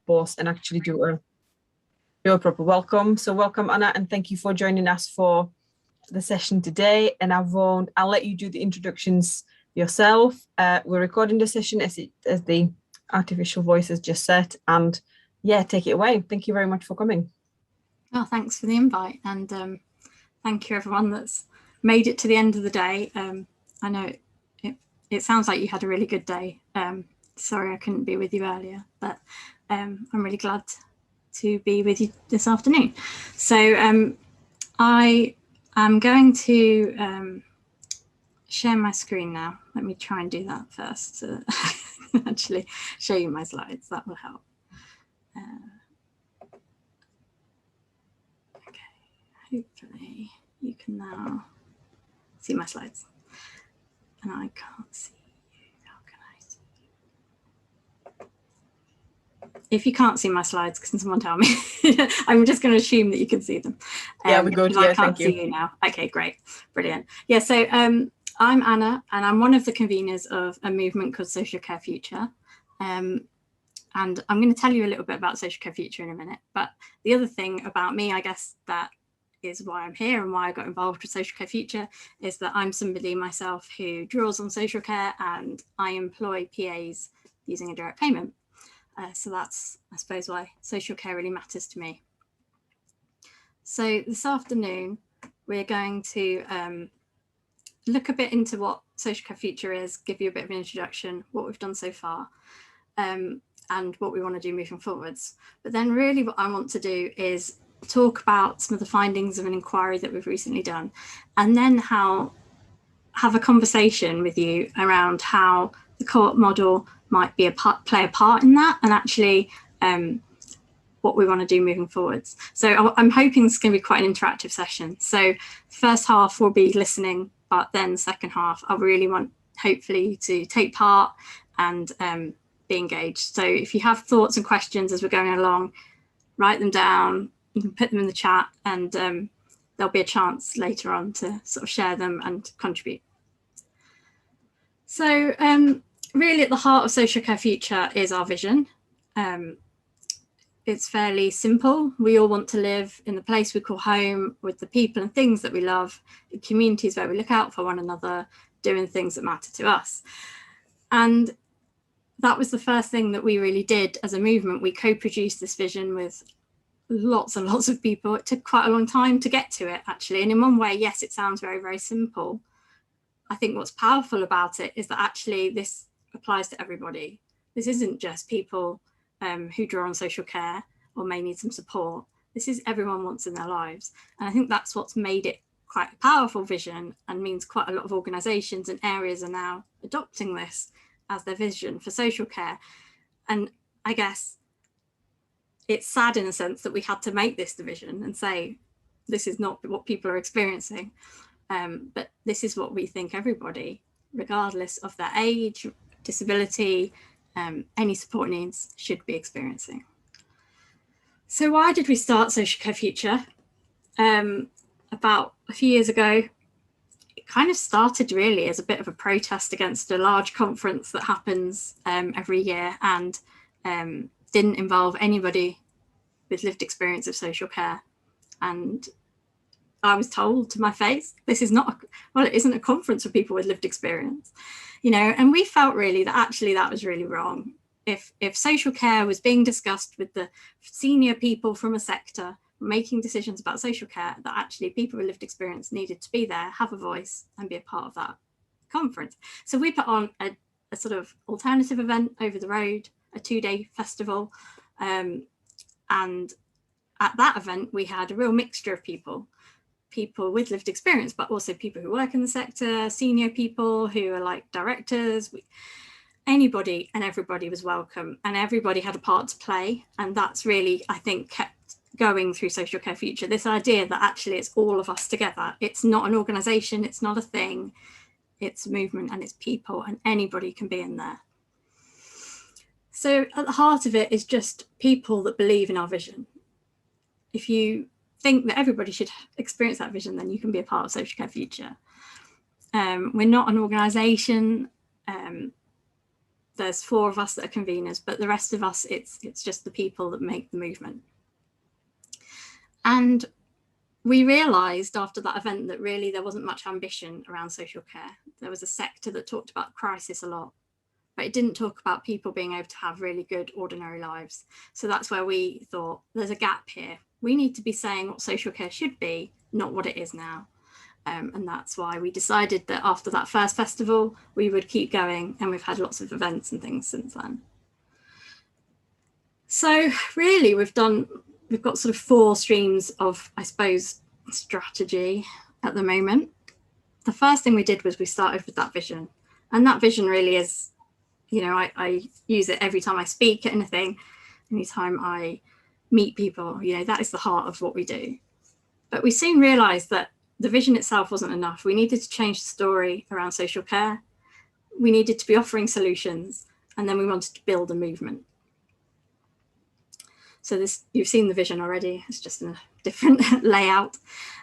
post and actually do a proper welcome. So welcome, Anna, and thank you for joining us for the session today. And I'll let you do the introductions yourself. We're recording the session as the artificial voice has just said, and yeah, take it away. Thank you very much for coming. Oh, thanks for the invite, and thank you everyone that's made it to the end of the day. I know it sounds like you had a really good day. Sorry I couldn't be with you earlier, but I'm really glad to be with you this afternoon. So I am going to share my screen now. Let me try and do that first to actually show you my slides. That will help. Okay, hopefully you can now see my slides. And I can't see you. How can I see you? If you can't see my slides, can someone tell me? I'm just going to assume that you can see them. Yeah, we go to I can't see you now. Okay, great. Brilliant. Yeah, so I'm Anna, and I'm one of the conveners of a movement called Social Care Future. And I'm going to tell you a little bit about Social Care Future in a minute. But the other thing about me, I guess, that is why I'm here and why I got involved with Social Care Future, is that I'm somebody myself who draws on social care, and I employ PAs using a direct payment. So that's, I suppose, why social care really matters to me. So this afternoon, we're going to look a bit into what Social Care Future is, give you a bit of an introduction, what we've done so far, and what we want to do moving forwards. But then really what I want to do is talk about some of the findings of an inquiry that we've recently done, and then have a conversation with you around how the co-op model might be play a part in that, and actually what we want to do moving forwards. So I'm hoping this is going to be quite an interactive session. So first half will be listening, but then the second half I really want hopefully to take part and be engaged. So if you have thoughts and questions as we're going along, write them down. You can put them in the chat, and there'll be a chance later on to sort of share them and contribute. So really at the heart of Social Care Future is our vision. It's fairly simple. We all want to live in the place we call home, with the people and things that we love, in communities where we look out for one another, doing things that matter to us. And that was the first thing that we really did as a movement. We co-produced this vision with lots and lots of people. It took quite a long time to get to it, actually. And in one way, yes, it sounds very, very simple. I think what's powerful about it is that actually this applies to everybody. This isn't just people who draw on social care or may need some support. This is everyone wants in their lives. And I think that's what's made it quite a powerful vision, and means quite a lot of organisations and areas are now adopting this as their vision for social care. And I guess it's sad in a sense that we had to make this division and say, this is not what people are experiencing, but this is what we think everybody, regardless of their age, disability, any support needs, should be experiencing. So why did we start Social Care Future? About a few years ago, it kind of started really as a bit of a protest against a large conference that happens every year, and didn't involve anybody with lived experience of social care. And I was told to my face, this is not, well, it isn't a conference for people with lived experience, you know, and we felt really that actually that was really wrong. If social care was being discussed with the senior people from a sector making decisions about social care, that actually people with lived experience needed to be there, have a voice, and be a part of that conference. So we put on a sort of alternative event over the road, a 2-day festival. And at that event, we had a real mixture of people with lived experience, but also people who work in the sector, senior people who are like directors. Anybody and everybody was welcome, and everybody had a part to play. And that's really, I think, kept going through Social Care Future, this idea that actually it's all of us together. It's not an organisation, it's not a thing, it's a movement, and it's people, and anybody can be in there. So at the heart of it is just people that believe in our vision. If you think that everybody should experience that vision, then you can be a part of Social Care Future. We're not an organisation. there's 4 of us that are conveners, but the rest of us, it's just the people that make the movement. And we realised after that event that really there wasn't much ambition around social care. There was a sector that talked about crisis a lot, but it didn't talk about people being able to have really good ordinary lives. So that's where we thought there's a gap here. We need to be saying what social care should be, not what it is now. And that's why we decided that after that first festival, we would keep going, and we've had lots of events and things since then. So really we've got sort of 4 streams of, I suppose, strategy at the moment. The first thing we did was we started with that vision. And that vision really is, you know, I use it every time I speak at anything, anytime I meet people, you know, that is the heart of what we do. But we soon realized that the vision itself wasn't enough. We needed to change the story around social care. We needed to be offering solutions, and then we wanted to build a movement. So this, you've seen the vision already, it's just in a different layout.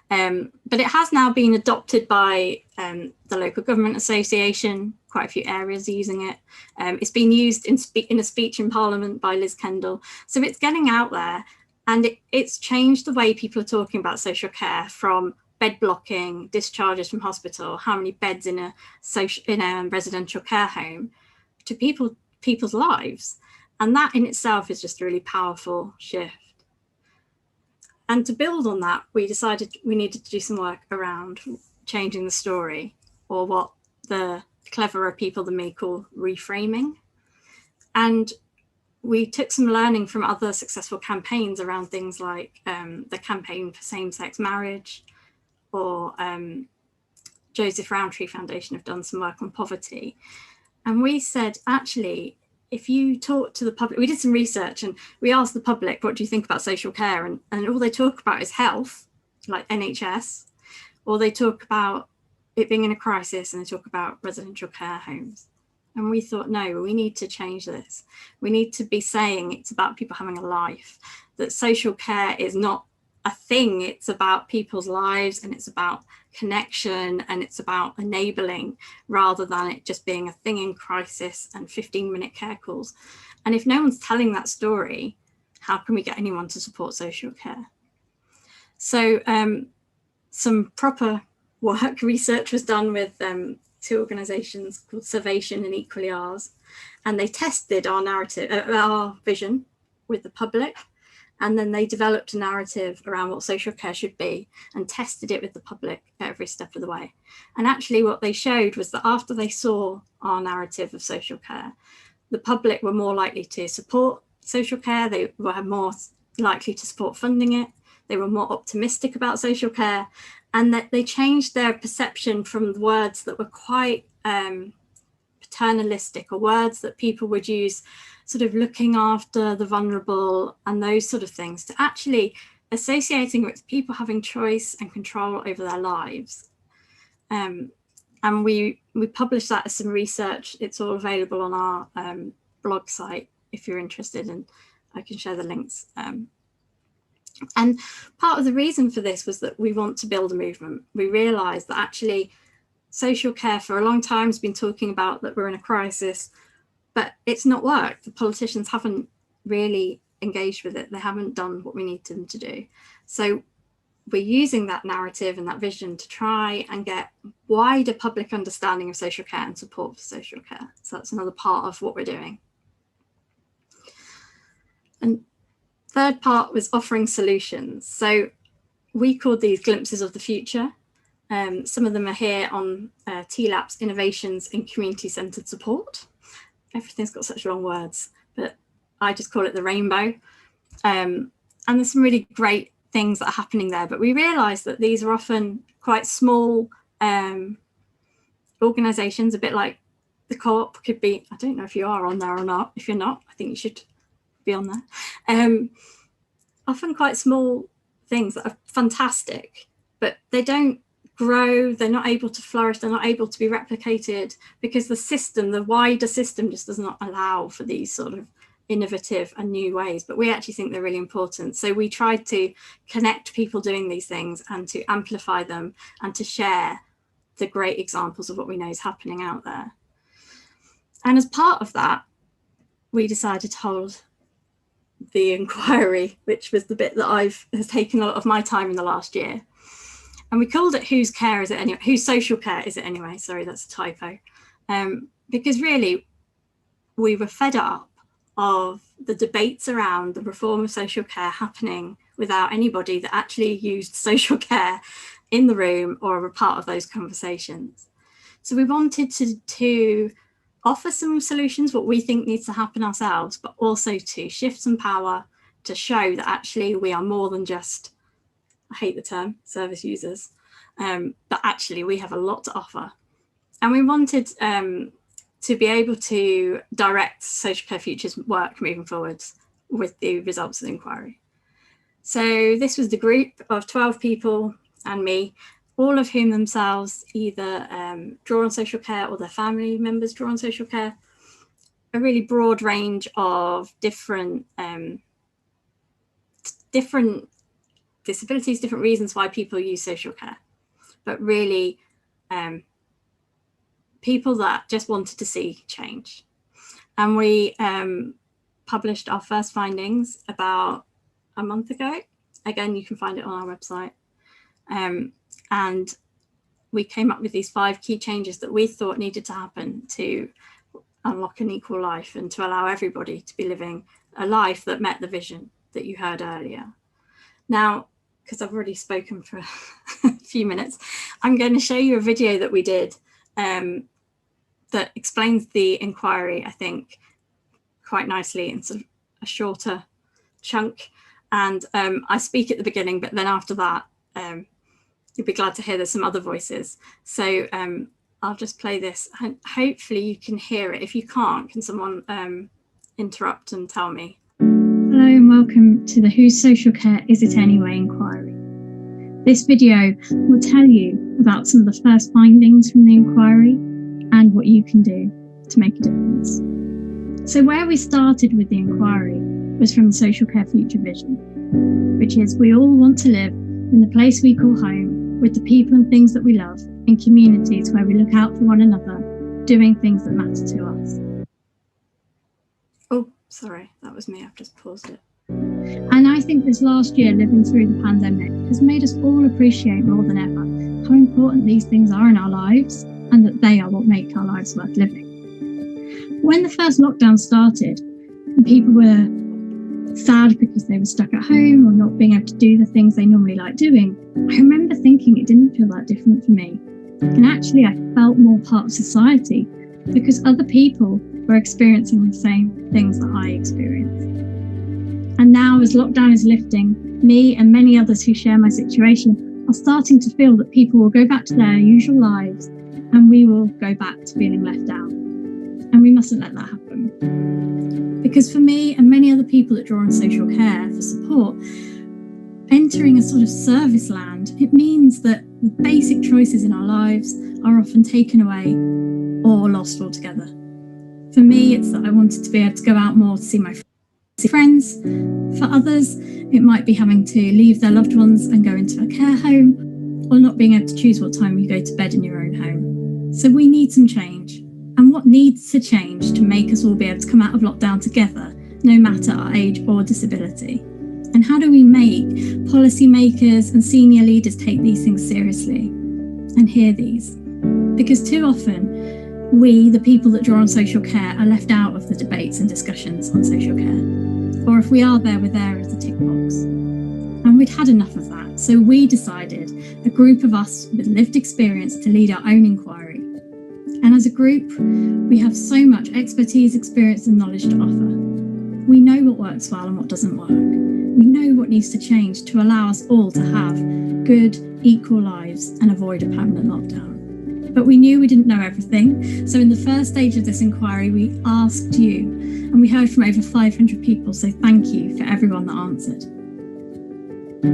But it has now been adopted by the local government association, quite a few areas are using it. It's been used in a speech in Parliament by Liz Kendall. So it's getting out there, and it's changed the way people are talking about social care, from bed blocking, discharges from hospital, how many beds in a residential care home, to people's lives. And that in itself is just a really powerful shift. And to build on that, we decided we needed to do some work around changing the story, or what the cleverer people than me call reframing. And we took some learning from other successful campaigns around things like the campaign for same-sex marriage, or Joseph Rowntree Foundation have done some work on poverty. And we said, actually, if you talk to the public, we did some research and we asked the public, what do you think about social care? And all they talk about is health, like NHS, or they talk about it being in a crisis, and they talk about residential care homes. And we thought, no, we need to change this. We need to be saying it's about people having a life, that social care is not a thing, it's about people's lives, and it's about connection, and it's about enabling, rather than it just being a thing in crisis and 15-minute care calls. And if no one's telling that story, how can we get anyone to support social care? So some proper work research was done with 2 organisations called Salvation and Equally Ours, and they tested our narrative, our vision with the public. And then they developed a narrative around what social care should be and tested it with the public every step of the way. And actually what they showed was that after they saw our narrative of social care, the public were more likely to support social care, they were more likely to support funding it, they were more optimistic about social care, and that they changed their perception from the words that were quite paternalistic, or words that people would use, sort of looking after the vulnerable and those sort of things, to actually associating with people having choice and control over their lives. And we published that as some research. It's all available on our blog site if you're interested, and I can share the links. And part of the reason for this was that we want to build a movement. We realised that actually social care for a long time has been talking about that we're in a crisis, but it's not worked. The politicians haven't really engaged with it. They haven't done what we need them to do. So we're using that narrative and that vision to try and get wider public understanding of social care and support for social care. So that's another part of what we're doing. And third part was offering solutions. So we called these glimpses of the future. Some of them are here on TLAP's Innovations in Community-Centred Support. Everything's got such long words, but I just call it the rainbow. And there's some really great things that are happening there, but we realised that these are often quite small organisations, a bit like the Co-op could be. I don't know if you are on there or not. If you're not, I think you should be on there. Often quite small things that are fantastic, but they don't grow, they're not able to flourish, they're not able to be replicated because the system, the wider system, just does not allow for these sort of innovative and new ways. But we actually think they're really important. So we tried to connect people doing these things and to amplify them and to share the great examples of what we know is happening out there. And as part of that, we decided to hold the inquiry, which was the bit that has taken a lot of my time in the last year. And we called it Whose Care Is It Anyway? Whose Social Care Is It Anyway? Sorry, that's a typo. Because really, we were fed up of the debates around the reform of social care happening without anybody that actually used social care in the room or were part of those conversations. So we wanted to offer some solutions, what we think needs to happen ourselves, but also to shift some power to show that actually we are more than just, I hate the term, service users, but actually we have a lot to offer. And we wanted to be able to direct Social Care Future's work moving forwards with the results of the inquiry. So this was the group of 12 people and me, all of whom themselves either draw on social care or their family members draw on social care, a really broad range of different disabilities, different reasons why people use social care, but really people that just wanted to see change. And we published our first findings about a month ago. Again, you can find it on our website. And we came up with these 5 key changes that we thought needed to happen to unlock an equal life and to allow everybody to be living a life that met the vision that you heard earlier. Now, because I've already spoken for a few minutes, I'm going to show you a video that we did that explains the inquiry, I think, quite nicely in sort of a shorter chunk. And I speak at the beginning, but then after that, you'll be glad to hear there's some other voices. So I'll just play this and hopefully you can hear it. If you can't, can someone interrupt and tell me? Hello and welcome to the Whose Social Care Is It Anyway inquiry. This video will tell you about some of the first findings from the inquiry and what you can do to make a difference. So where we started with the inquiry was from the Social Care Future vision, which is we all want to live in the place we call home with the people and things that we love in communities where we look out for one another, doing things that matter to us. Oh, sorry, that was me. I've just paused it. And I think this last year, living through the pandemic, has made us all appreciate more than ever how important these things are in our lives and that they are what make our lives worth living. When the first lockdown started and people were sad because they were stuck at home or not being able to do the things they normally like doing, I remember thinking it didn't feel that different for me. And actually I felt more part of society because other people were experiencing the same things that I experienced. And now as lockdown is lifting, me and many others who share my situation are starting to feel that people will go back to their usual lives and we will go back to feeling left out. And we mustn't let that happen. Because for me and many other people that draw on social care for support, entering a sort of service land, it means that the basic choices in our lives are often taken away or lost altogether. For me, it's that I wanted to be able to go out more to see my friends. For others, it might be having to leave their loved ones and go into a care home, or not being able to choose what time you go to bed in your own home. So we need some change. And what needs to change to make us all be able to come out of lockdown together, no matter our age or disability? And how do we make policymakers and senior leaders take these things seriously and hear these? Because too often, we, the people that draw on social care, are left out of the debates and discussions on social care. Or if we are there, we're there as a tick box. And we'd had enough of that. So we decided, a group of us with lived experience, to lead our own inquiry. And as a group, we have so much expertise, experience and knowledge to offer. We know what works well and what doesn't work. We know what needs to change to allow us all to have good, equal lives and avoid a permanent lockdown. But we knew we didn't know everything. So in the first stage of this inquiry, we asked you, and we heard from over 500 people, so thank you for everyone that answered.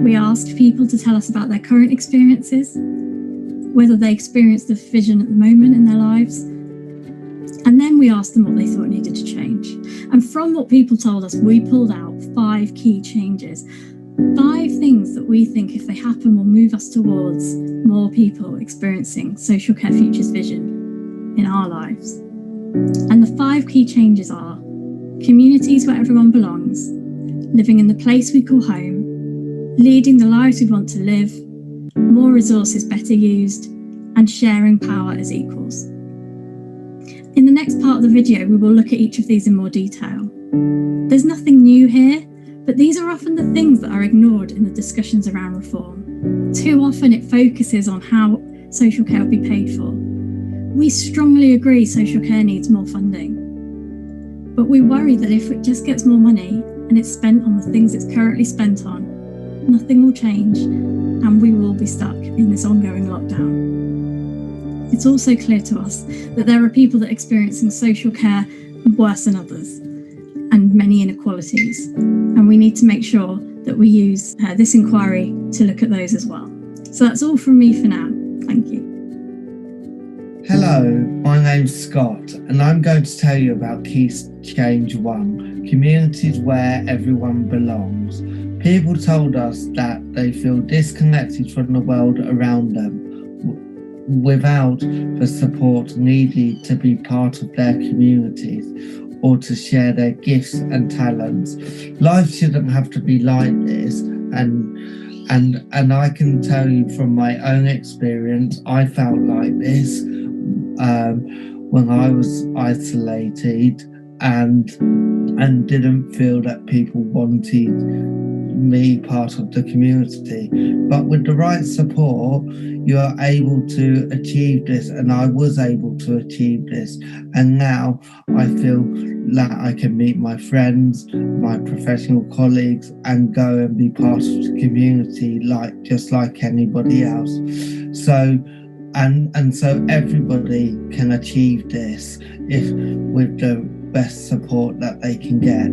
We asked people to tell us about their current experiences, whether they experience the vision at the moment in their lives. And then we asked them what they thought needed to change. And from what people told us, we pulled out 5 key changes, 5 things that we think, if they happen, will move us towards more people experiencing Social Care Future's vision in our lives. And the 5 key changes are communities where everyone belongs, living in the place we call home, leading the lives we want to live, more resources better used, and sharing power as equals. In the next part of the video, we will look at each of these in more detail. There's nothing new here, but these are often the things that are ignored in the discussions around reform. Too often it focuses on how social care will be paid for. We strongly agree social care needs more funding, but we worry that if it just gets more money and it's spent on the things it's currently spent on, nothing will change and we will be stuck in this ongoing lockdown. It's also clear to us that there are people that are experiencing social care worse than others and many inequalities, and we need to make sure that we use this inquiry to look at those as well. So that's all from me for now. Thank you. Hello, my name's Scott and I'm going to tell you about Key Change 1, communities where everyone belongs. People told us that they feel disconnected from the world around them without the support needed to be part of their communities or to share their gifts and talents. Life shouldn't have to be like this, and I can tell you from my own experience, I felt like this when I was isolated and didn't feel that people wanted me part of the community. But with the right support, you are able to achieve this, and I was able to achieve this. And now I feel that I can meet my friends, my professional colleagues, and go and be part of the community just like anybody else. So everybody can achieve this with the best support that they can get.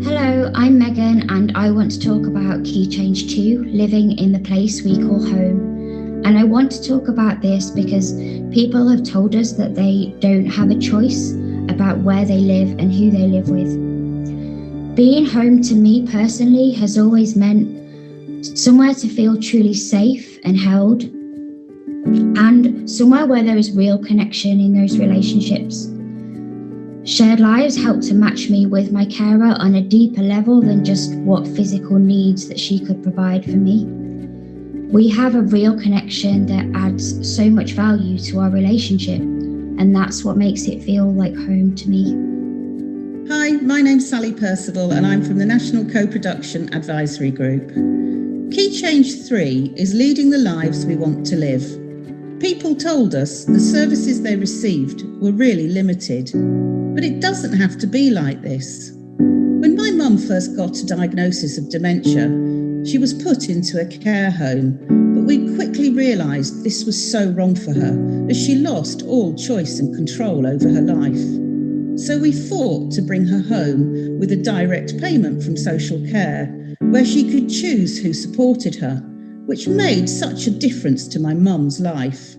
Hello, I'm Megan and I want to talk about Key Change 2, living in the place we call home. And I want to talk about this because people have told us that they don't have a choice about where they live and who they live with. Being home to me personally has always meant somewhere to feel truly safe and held, and somewhere where there is real connection in those relationships. Shared lives help to match me with my carer on a deeper level than just what physical needs that she could provide for me. We have a real connection that adds so much value to our relationship, and that's what makes it feel like home to me. Hi, my name's Sally Percival and I'm from the National Co-Production Advisory Group. Key Change 3 is leading the lives we want to live. People told us the services they received were really limited, but it doesn't have to be like this. When my mum first got a diagnosis of dementia, she was put into a care home, but we quickly realised this was so wrong for her, as she lost all choice and control over her life. So we fought to bring her home with a direct payment from social care, where she could choose who supported her, which made such a difference to my mum's life.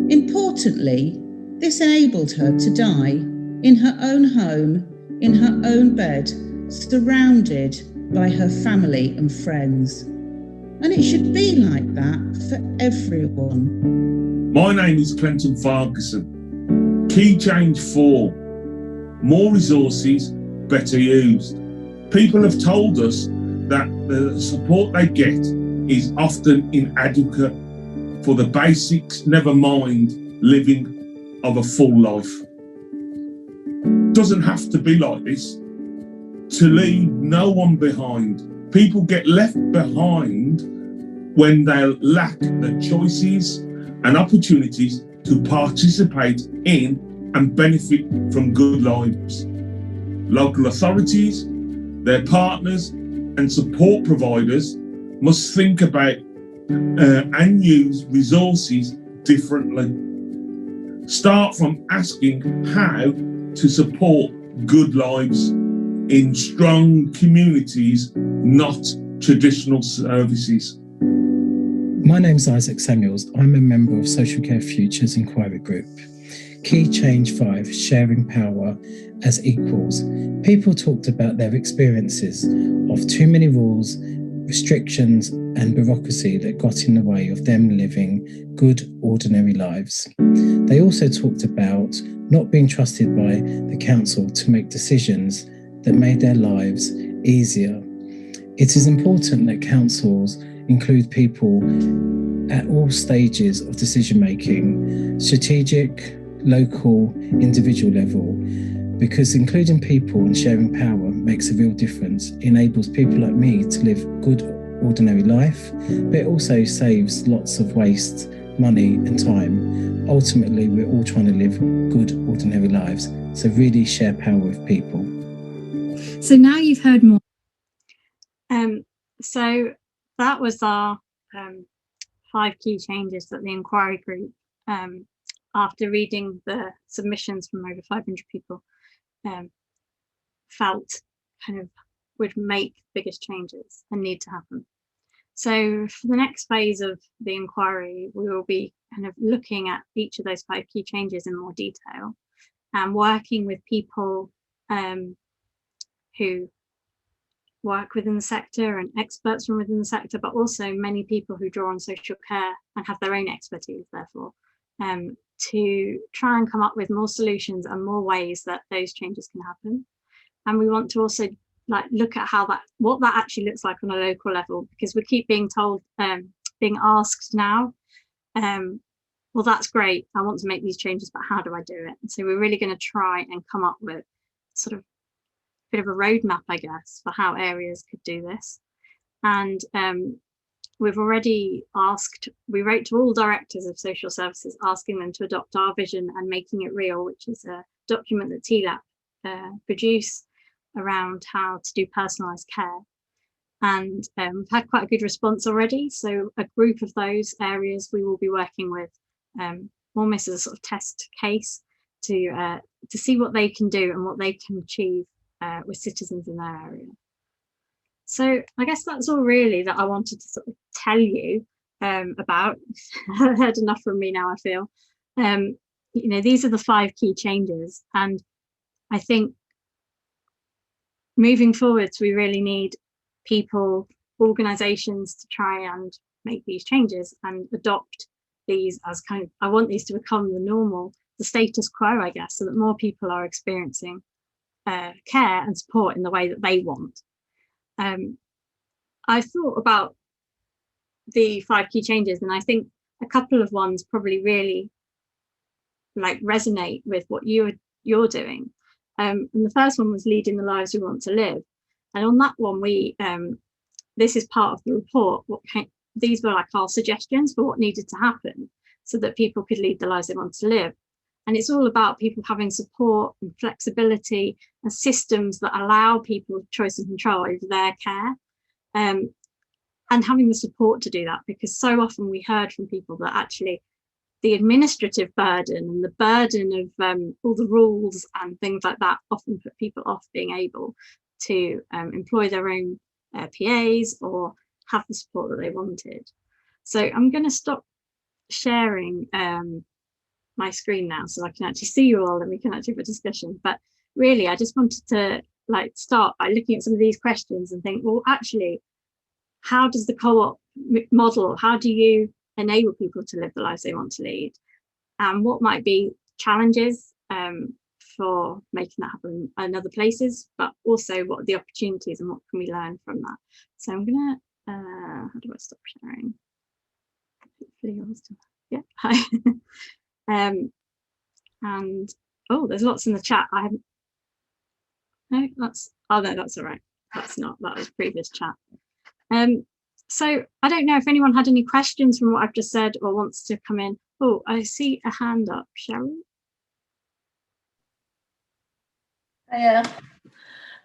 Importantly, this enabled her to die in her own home, in her own bed, surrounded by her family and friends. And it should be like that for everyone. My name is Clinton Ferguson. Key Change 4, more resources, better used. People have told us that the support they get is often inadequate for the basics, never mind living of a full life. Doesn't have to be like this. To leave no one behind. People get left behind when they lack the choices and opportunities to participate in and benefit from good lives. Local authorities, their partners and support providers must think about and use resources differently. Start from asking how to support good lives in strong communities, not traditional services. My name's Isaac Samuels. I'm a member of Social Care Futures Inquiry Group. Key Change 5, sharing power as equals. People talked about their experiences of too many rules restrictions and bureaucracy that got in the way of them living good, ordinary lives. They also talked about not being trusted by the council to make decisions that made their lives easier. It is important that councils include people at all stages of decision making, strategic, local, individual level, because including people and sharing power makes a real difference, enables people like me to live good, ordinary life, but it also saves lots of waste, money and time. Ultimately, we're all trying to live good, ordinary lives, so really share power with people. So now you've heard more. So that was our 5 key changes that the inquiry group, after reading the submissions from over 500 people, felt kind of would make biggest changes and need to happen. So for the next phase of the inquiry, we will be kind of looking at each of those 5 key changes in more detail and working with people who work within the sector and experts from within the sector, but also many people who draw on social care and have their own expertise, therefore, to try and come up with more solutions and more ways that those changes can happen. And we want to also look at what that actually looks like on a local level, because we keep being told, being asked now, well, that's great, I want to make these changes, but how do I do it? And so we're really going to try and come up with sort of bit of a roadmap, I guess, for how areas could do this. And we've already we wrote to all directors of social services asking them to adopt our vision and making it real, which is a document that TLAP produce around how to do personalised care. And we've had quite a good response already. So a group of those areas we will be working with almost as a sort of test case to see what they can do and what they can achieve with citizens in their area. So I guess that's all really that I wanted to sort of tell you about. I've heard enough from me now, I feel. These are the 5 key changes, and I think moving forwards we really need people, organisations to try and make these changes and adopt these as kind of, I want these to become the normal, the status quo, I guess, so that more people are experiencing care and support in the way that they want. I thought about the 5 key changes, and I think a couple of ones probably really resonate with what you're doing. And the first one was leading the lives we want to live. And on that one, we this is part of the report. These were our suggestions for what needed to happen so that people could lead the lives they want to live. And it's all about people having support and flexibility and systems that allow people choice and control over their care, and having the support to do that, because so often we heard from people that actually the administrative burden and the burden of all the rules and things like that often put people off being able to employ their own PAs or have the support that they wanted. So I'm going to stop sharing my screen now so I can actually see you all and we can actually have a discussion. But really, I just wanted to start by looking at some of these questions and think, well, actually, how does the co-op model, how do you enable people to live the lives they want to lead? And what might be challenges for making that happen in other places, but also what are the opportunities and what can we learn from that? So I'm gonna, how do I stop sharing? Yeah, hi. And oh, there's lots in the chat. I haven't, no, that's, oh no, that's all right. That's not, that was previous chat. So I don't know if anyone had any questions from what I've just said or wants to come in. Oh, I see a hand up, Cheryl. Yeah,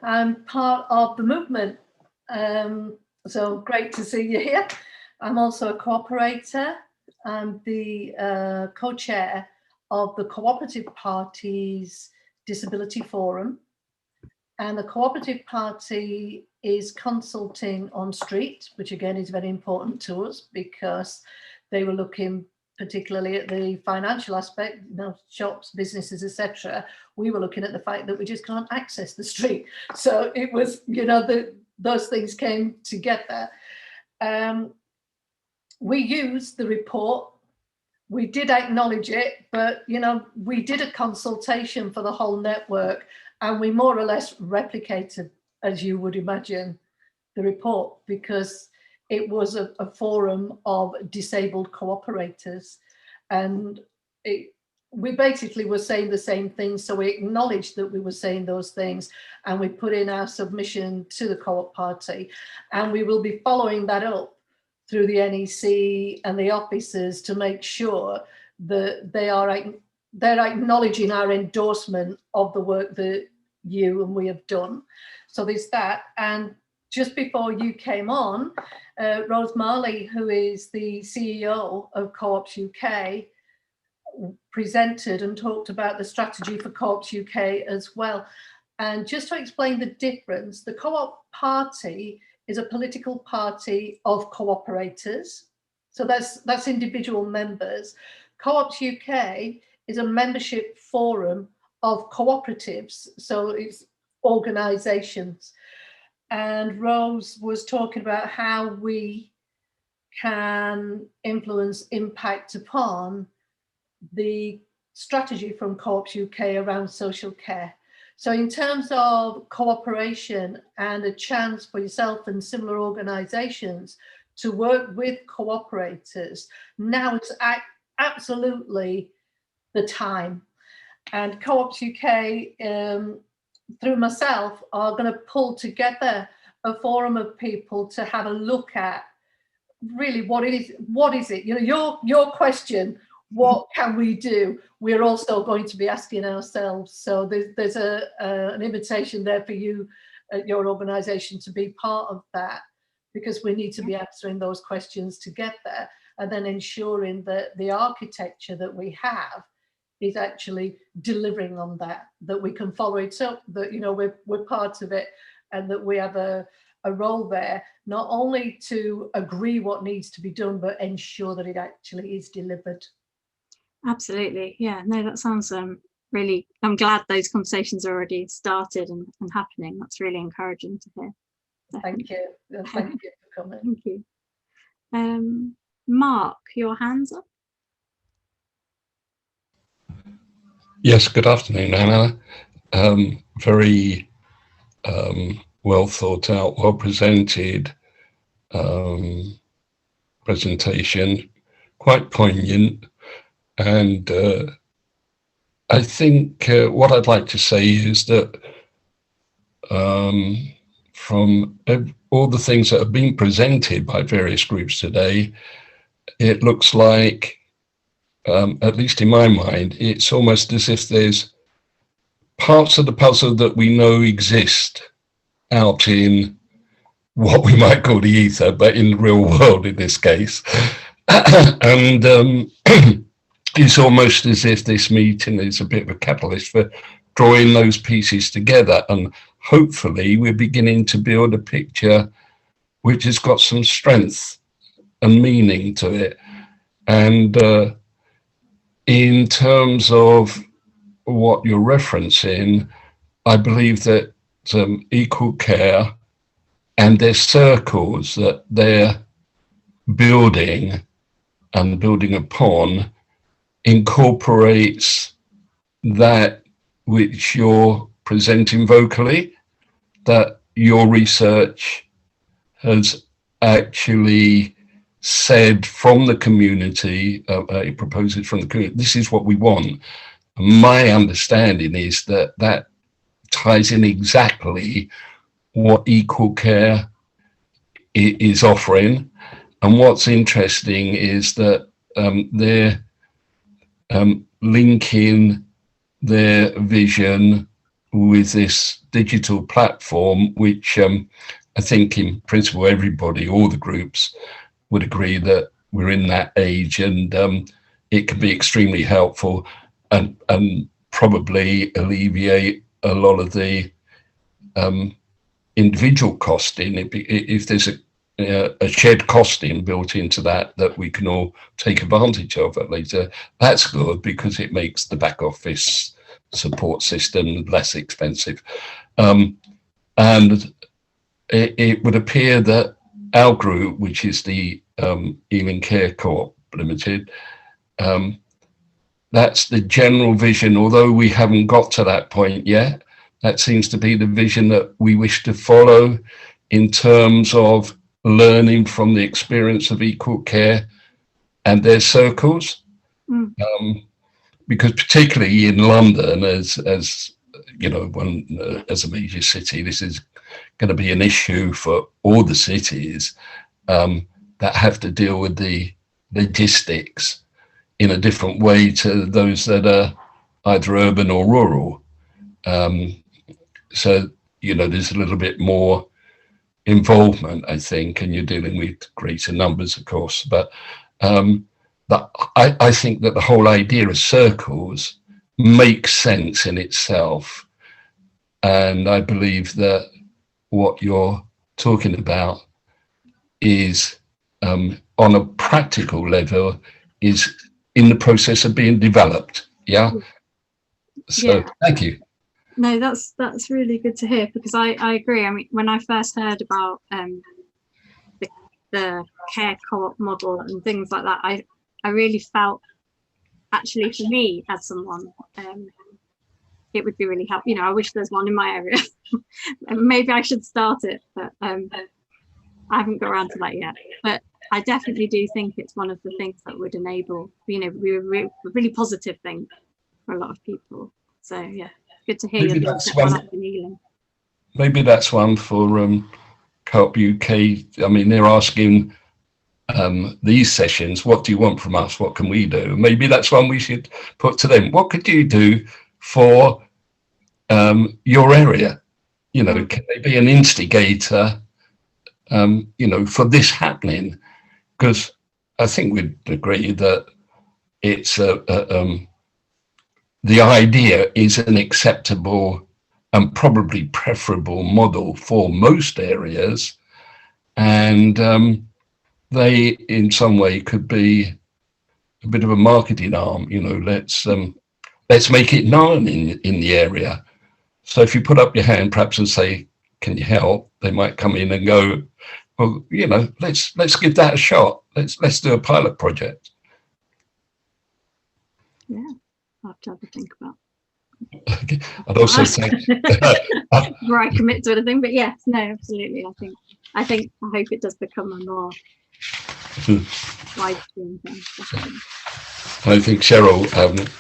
I'm part of the movement. So great to see you here. I'm also a cooperator. I'm the co-chair of the Cooperative Party's Disability Forum. And the Cooperative Party is consulting on street, which again is very important to us because they were looking particularly at the financial aspect, shops, businesses, etc. We were looking at the fact that we just can't access the street. So it was, those things came together. We used the report. We did acknowledge it, but we did a consultation for the whole network, and we more or less replicated, as you would imagine, the report, because it was a forum of disabled cooperators, and we basically were saying the same things. So we acknowledged that we were saying those things, and we put in our submission to the Co-op Party, and we will be following that up through the NEC and the officers to make sure that they're acknowledging our endorsement of the work that you and we have done. So there's that. And just before you came on, Rose Marley, who is the CEO of Co-ops UK, presented and talked about the strategy for Co-ops UK as well. And just to explain the difference, the Co-op Party is a political party of cooperators. So that's individual members. Co-ops UK is a membership forum of cooperatives. So it's organisations. And Rose was talking about how we can influence, impact upon the strategy from Co-ops UK around social care. So in terms of cooperation and a chance for yourself and similar organisations to work with cooperators, now it's absolutely the time. And Co-ops UK, through myself, are going to pull together a forum of people to have a look at really what is it? Your question, what can we do? We're also going to be asking ourselves. So there's an invitation there for you at your organisation to be part of that, because we need to be answering those questions to get there, and then ensuring that the architecture that we have is actually delivering on that we can follow it up, that we're part of it, and that we have a role there, not only to agree what needs to be done, but ensure that it actually is delivered. Absolutely. Yeah, no, that sounds really, I'm glad those conversations are already started and happening. That's really encouraging to hear. Thank you. Thank you for coming. Thank you. Mark, your hands up. Yes, good afternoon, Anna. Very well thought out, well presented presentation, quite poignant. And I think what I'd like to say is that from all the things that have been presented by various groups today, it looks like, at least in my mind, it's almost as if there's parts of the puzzle that we know exist out in what we might call the ether, but in the real world in this case. And it's almost as if this meeting is a bit of a catalyst for drawing those pieces together, and hopefully we're beginning to build a picture which has got some strength and meaning to it. And in terms of what you're referencing, I believe that equal care and their circles that they're building and building upon incorporates that which you're presenting vocally, that your research has actually said from the community, it proposes from the community, this is what we want. My understanding is that that ties in exactly what equal care is offering. And what's interesting is that they're linking their vision with this digital platform, which I think in principle everybody, all the groups would agree that we're in that age, and it can be extremely helpful and probably alleviate a lot of the individual costing. If there's a shared costing built into that we can all take advantage of at later, that's good, because it makes the back office support system less expensive. And it would appear that our group, which is the Ealing Care Co-op Limited, that's the general vision, although we haven't got to that point yet. That seems to be the vision that we wish to follow in terms of learning from the experience of Equal Care and their circles. Because particularly in London, as you know, as a major city, this is going to be an issue for all the cities that have to deal with the logistics in a different way to those that are either urban or rural. So, you know, there's a little bit more involvement, I think, and you're dealing with greater numbers, of course. But I think that the whole idea of circles makes sense in itself. And I believe that what you're talking about is, on a practical level, is in the process of being developed. Yeah. So thank you. No, that's really good to hear, because I agree. I mean, when I first heard about the care co-op model and things like that, I really felt, actually, for me as someone, it would be really helpful. You know, I wish there's one in my area. Maybe I should start it, but I haven't got around to that yet. But I definitely do think it's one of the things that would enable, you know, a really positive thing for a lot of people. So yeah, good to hear Maybe you're that's one up in Ealing. Maybe that's one for Co-op UK. I mean, they're asking these sessions, what do you want from us? What can we do? Maybe that's one we should put to them. What could you do for your area? You know, can they be an instigator, you know, for this happening? Because I think we'd agree that it's the idea is an acceptable and probably preferable model for most areas, and they in some way could be a bit of a marketing arm. You know, let's make it known in the area. So if you put up your hand perhaps and say, can you help, they might come in and go, well, you know, let's give that a shot. Let's do a pilot project. Yeah, I'll have to have a think about. Okay. I'd also say before I commit to anything, but yes, no, absolutely. I hope it does become a more widespread thing. I think Cheryl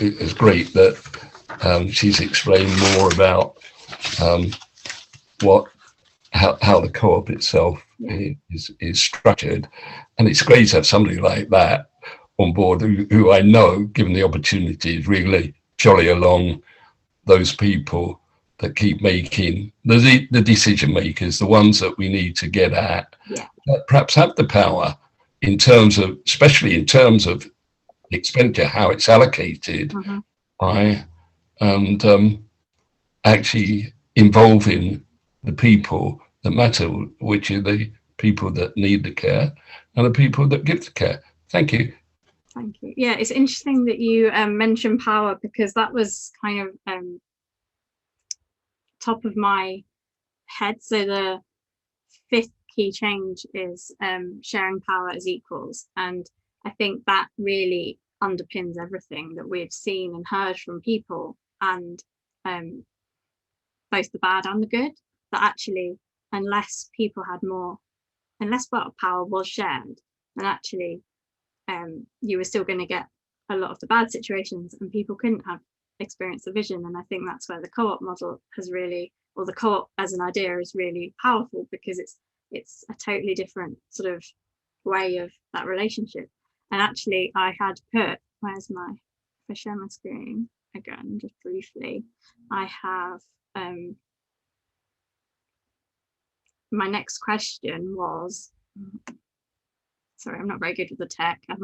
is great that she's explained more about how the co-op itself is structured, and it's great to have somebody like that on board who I know, given the opportunity, is really jolly along those people that keep making the decision makers, the ones that we need to get at, that perhaps have the power in terms of, especially in terms of expenditure, how it's allocated, and actually involving the people that matter, which are the people that need the care and the people that give the care. Thank you. Thank you. Yeah, it's interesting that you mentioned power, because that was kind of top of my head. So the fifth key change is sharing power as equals, and I think that really underpins everything that we've seen and heard from people, and both the bad and the good, that actually unless people had more, unless power was shared, then actually you were still going to get a lot of the bad situations, and people couldn't have experienced the vision. And I think that's where the co-op model has really, or the co-op as an idea, is really powerful, because it's a totally different sort of way of that relationship. And actually I had put, if I share my screen again just briefly, I have my next question was, sorry, I'm not very good with the tech. I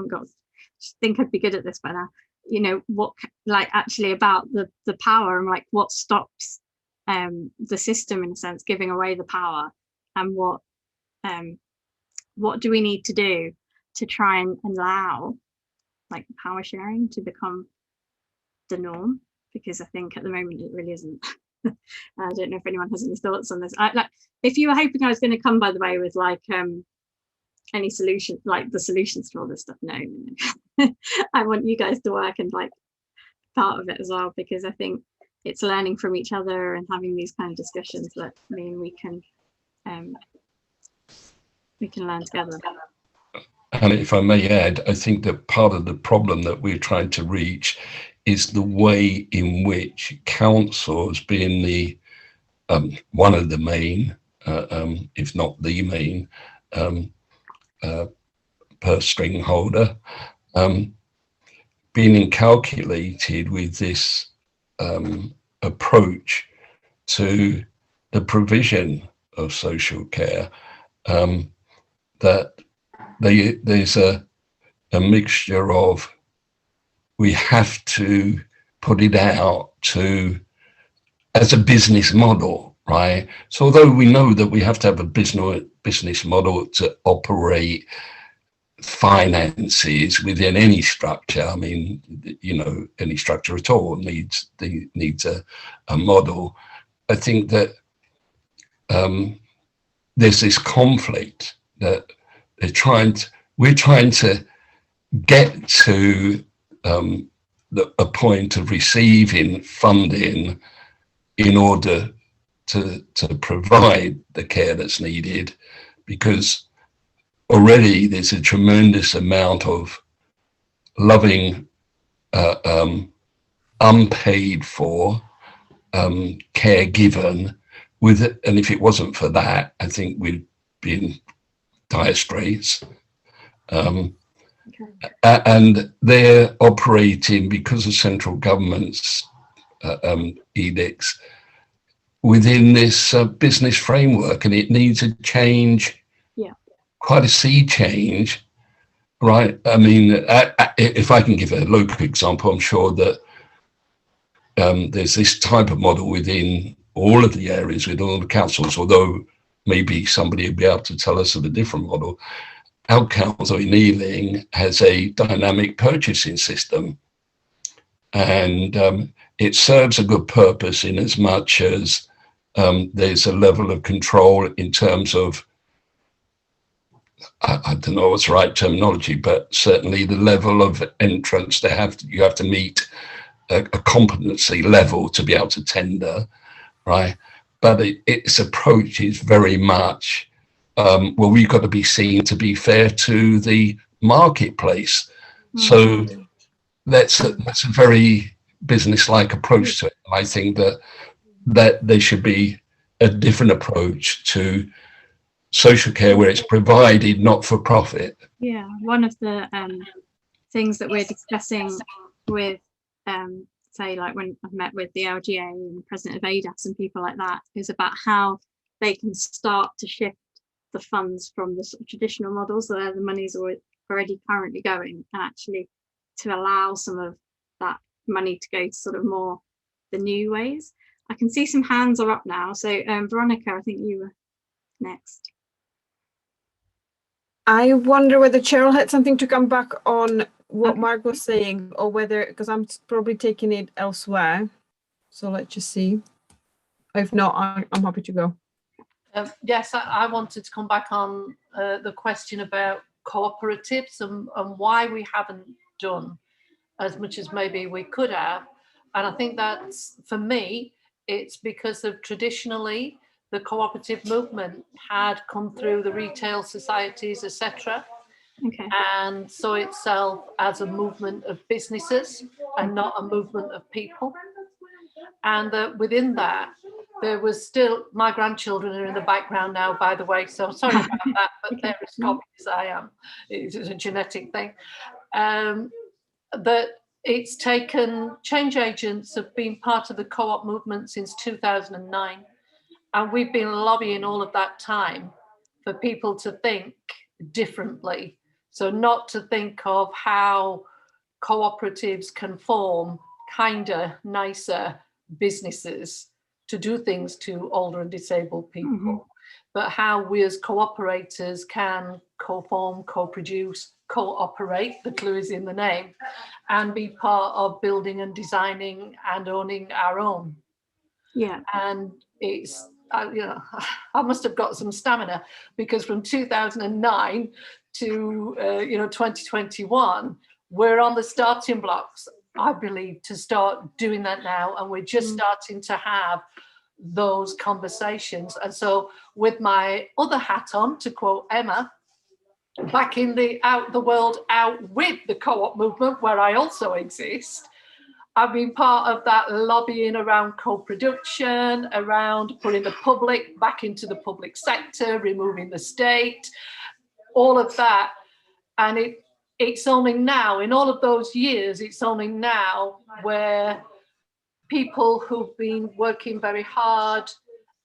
think I'd be good at this by now. You know, what, like, actually about the power, and like what stops the system, in a sense, giving away the power, and what do we need to do to try and allow like power sharing to become the norm? Because I think at the moment it really isn't. I don't know if anyone has any thoughts on this. Like, if you were hoping I was going to come, by the way, with like any solution, like the solutions to all this stuff. No, I want you guys to work and like part of it as well, because I think it's learning from each other and having these kind of discussions that mean we can learn together. And if I may add, I think that part of the problem that we're trying to reach is the way in which councils, being the one of the main, if not the main, purse string holder, being inculcated with this approach to the provision of social care, that there's a mixture of, we have to put it out to as a business model, right? So although we know that we have to have a business model to operate finances within any structure, I mean, you know, any structure at all needs a model. I think that there's this conflict that we're trying to get to a point of receiving funding in order to provide the care that's needed, because already there's a tremendous amount of loving, unpaid for care given with it. And if it wasn't for that, I think we'd be in dire straits. And they're operating, because of central government's edicts, within this business framework, and it needs a change, quite a sea change, right? I mean, if I can give a local example, I'm sure that there's this type of model within all of the areas, with all the councils, although maybe somebody will be able to tell us of a different model. Our council in Ealing has a dynamic purchasing system, and it serves a good purpose in as much as there's a level of control in terms of, I don't know what's the right terminology, but certainly the level of entrance you have to meet a competency level to be able to tender, right? But its approach is very much, well, we've got to be seen to be fair to the marketplace. So that's a very business-like approach to it. I think that there should be a different approach to social care where it's provided not for profit. Yeah, one of the things that we're discussing with, say, like when I've met with the LGA and the president of ADAS and people like that, is about how they can start to shift the funds from the sort of traditional models where the money's already currently going, and actually to allow some of that money to go to sort of more the new ways. I can see some hands are up now. So Veronica, I think you were next. I wonder whether Cheryl had something to come back on what Mark was saying, or whether, because I'm probably taking it elsewhere. So let's just see. If not, I'm happy to go. Yes, I wanted to come back on the question about cooperatives and why we haven't done as much as maybe we could have. And I think that's, for me, it's because of traditionally the cooperative movement had come through the retail societies, etc. Okay. And saw itself as a movement of businesses and not a movement of people. And within that, there was still, my grandchildren are in the background now, by the way, so I'm sorry about that, but they're as common as I am. It's a genetic thing. That it's taken, change agents have been part of the co-op movement since 2009. And we've been lobbying all of that time for people to think differently. So not to think of how cooperatives can form kinder, nicer businesses to do things to older and disabled people, but how we as cooperators can co-form, co-produce, cooperate, the clue is in the name, and be part of building and designing and owning our own. Yeah. And it's, I must have got some stamina, because from 2009 to 2021, we're on the starting blocks, I believe, to start doing that now, and we're just starting to have those conversations. And so, with my other hat on, to quote Emma, back in the world out with the co-op movement, where I also exist, I've been part of that lobbying around co-production, around putting the public back into the public sector, removing the state, all of that. And it's only now, in all of those years, it's only now where people who've been working very hard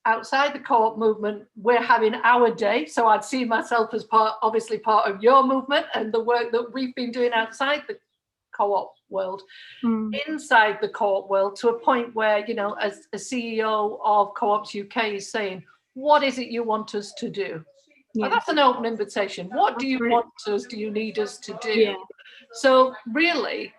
outside the co-op movement, we're having our day. So I'd see myself as obviously part of your movement and the work that we've been doing outside the co-op world, inside the co-op world, to a point where, as a CEO of Co-ops UK is saying, what is it you want us to do? Yeah. Well, that's an open invitation. What do you want us, do you need us to do? Yeah. So really,